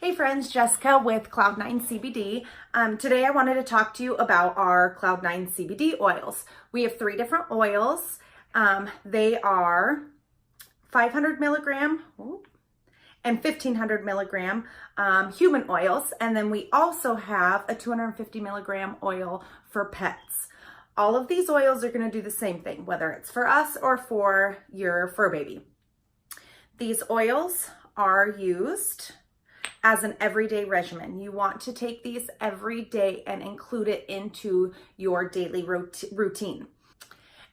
Hey friends, Jessica with Cloud9 CBD. Today I wanted to talk to you about our Cloud9 CBD oils. We have 3 different oils. They are 500 milligram and 1500 milligram human oils. And then we also have a 250 milligram oil for pets. All of these oils are going to do the same thing, whether it's for us or for your fur baby. These oils are used as an everyday regimen. You want to take these every day and include it into your daily routine.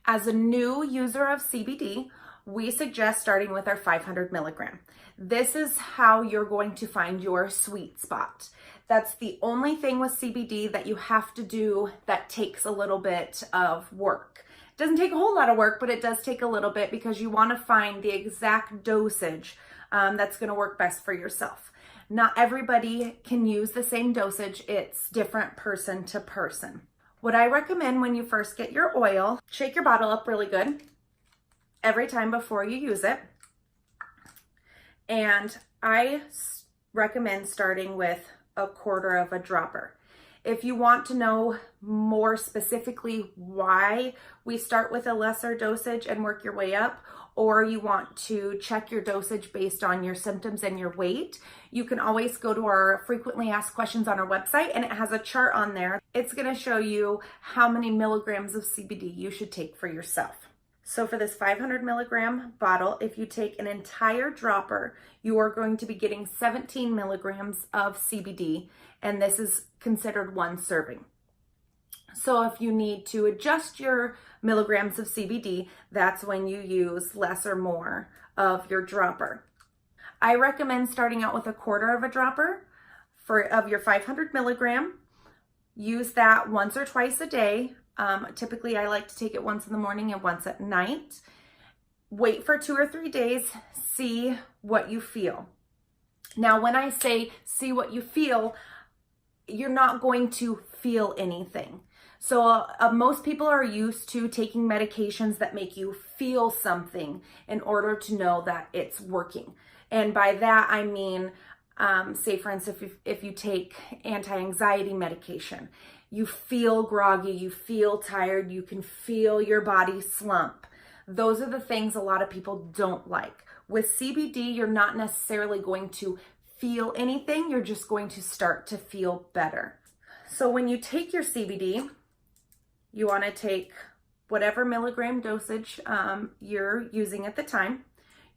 As a new user of CBD, we suggest starting with our 500 milligram. This is how you're going to find your sweet spot. That's the only thing with CBD that you have to do that takes a little bit of work. It doesn't take a whole lot of work, but it does take a little bit because you want to find the exact dosage that's going to work best for yourself. Not everybody can use the same dosage. It's different person to person. What I recommend when you first get your oil, shake your bottle up really good every time before you use it. And I recommend starting with a quarter of a dropper. If you want to know more specifically why we start with a lesser dosage and work your way up, or you want to check your dosage based on your symptoms and your weight, you can always go to our frequently asked questions on our website, and it has a chart on there. It's going to show you how many milligrams of CBD you should take for yourself. So for this 500 milligram bottle, if you take an entire dropper, you are going to be getting 17 milligrams of CBD, and this is considered 1 serving. So if you need to adjust your milligrams of CBD, that's when you use less or more of your dropper. I recommend starting out with a quarter of a dropper of your 500 milligram. Use that once or twice a day. Typically, I like to take it once in the morning and once at night. Wait for 2 or 3 days, see what you feel. Now, when I say see what you feel, you're not going to feel anything. So most people are used to taking medications that make you feel something in order to know that it's working. And by that, I mean, say for instance, if you take anti-anxiety medication, you feel groggy, you feel tired, you can feel your body slump. Those are the things a lot of people don't like. With CBD, you're not necessarily going to feel anything, you're just going to start to feel better. So when you take your CBD, you want to take whatever milligram dosage you're using at the time.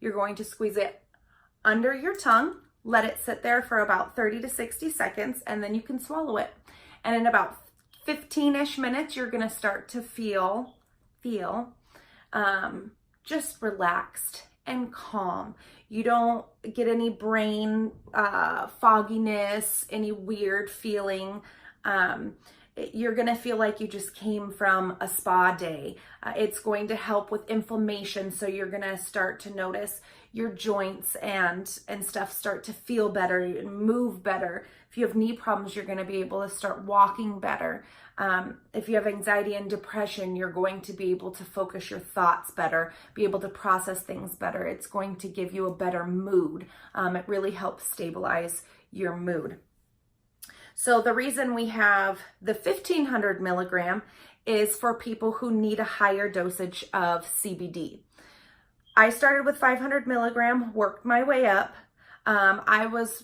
You're going to squeeze it under your tongue, let it sit there for about 30 to 60 seconds, and then you can swallow it. And in about 15-ish minutes, you're going to start to feel just relaxed and calm. You don't get any brain fogginess, any weird feeling. You're going to feel like you just came from a spa day. It's going to help with inflammation, so you're going to start to notice your joints and stuff start to feel better and move better. If you have knee problems, you're going to be able to start walking better. If you have anxiety and depression, you're going to be able to focus your thoughts better, be able to process things better. It's going to give you a better mood. It really helps stabilize your mood. So the reason we have the 1500 milligram is for people who need a higher dosage of CBD. I started with 500 milligram, worked my way up.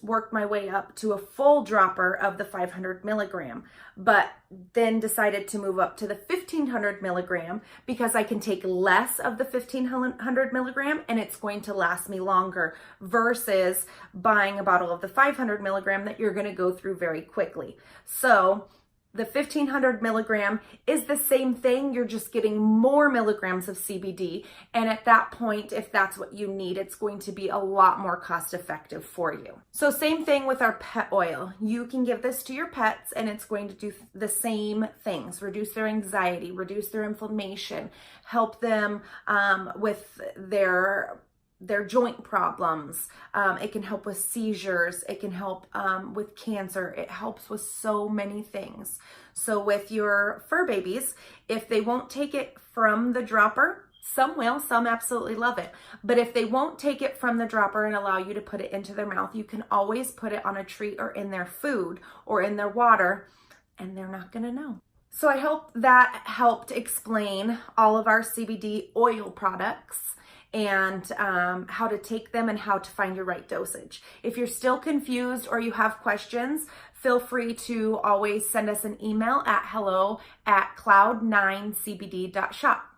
Worked my way up to a full dropper of the 500 milligram, but then decided to move up to the 1500 milligram because I can take less of the 1500 milligram and it's going to last me longer versus buying a bottle of the 500 milligram that you're going to go through very quickly. So the 1500 milligram is the same thing. You're just getting more milligrams of CBD. And at that point, if that's what you need, it's going to be a lot more cost effective for you. So same thing with our pet oil. You can give this to your pets and it's going to do the same things. Reduce their anxiety, reduce their inflammation, help them with their joint problems. It can help with seizures. It can help with cancer. It helps with so many things. So with your fur babies, if they won't take it from the dropper, Some will, some absolutely love it. But if they won't take it from the dropper and allow you to put it into their mouth, you can always put it on a treat or in their food or in their water, and they're not gonna know. So I hope that helped explain all of our CBD oil products and how to take them and how to find your right dosage. If you're still confused or you have questions, feel free to always send us an email at hello@cloud9cbd.shop.